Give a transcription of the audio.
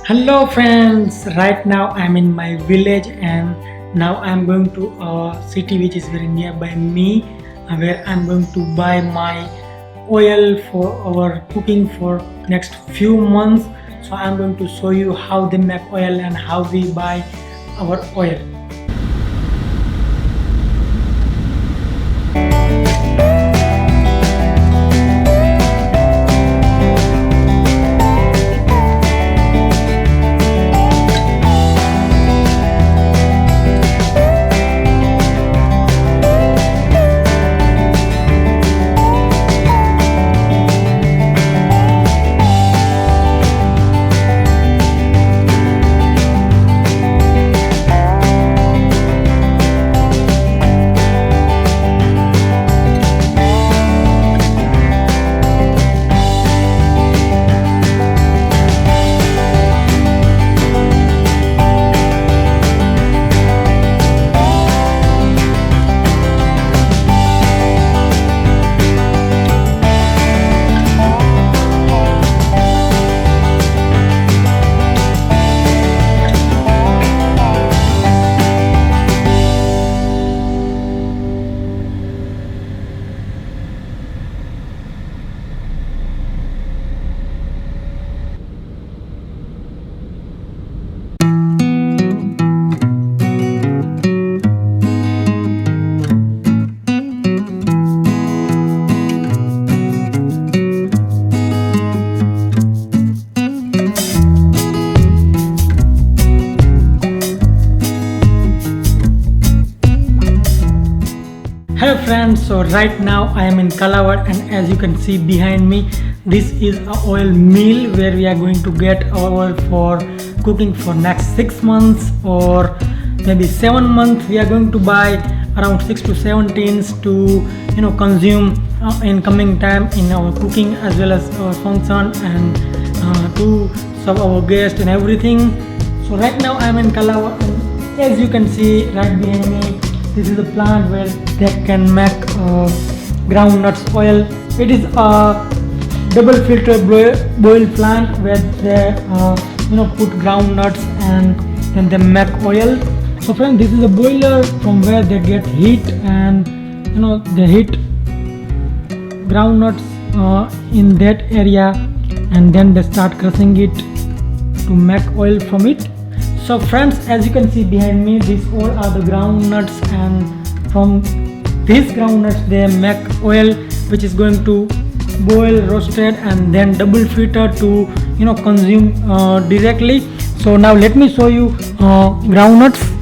Hello friends, right now I'm in my village and now I'm going to a city which is very nearby me where I'm going to buy my oil for our cooking for next few months. So I'm going to show you how they make oil and how we buy our oil. Hello friends, so right now I am in Kalawad and as you can see behind me, this is a oil mill where we are going to get oil for cooking for next 6 months or maybe 7 months. We are going to buy around 6 to 7 tins to consume in coming time in our cooking as well as our function and to serve our guests and everything. So right now I am in Kalawad and as you can see right behind me, this is a plant where they can make groundnuts oil. It is a double filter boil plant where they put groundnuts and then they make oil. So friends, this is a boiler from where they get heat and they heat groundnuts in that area and then they start crushing it to make oil from it. So friends, as you can see behind me, these all are the groundnuts and from these groundnuts they make oil which is going to boil, roasted and then double filter to consume directly. So now let me show you groundnuts.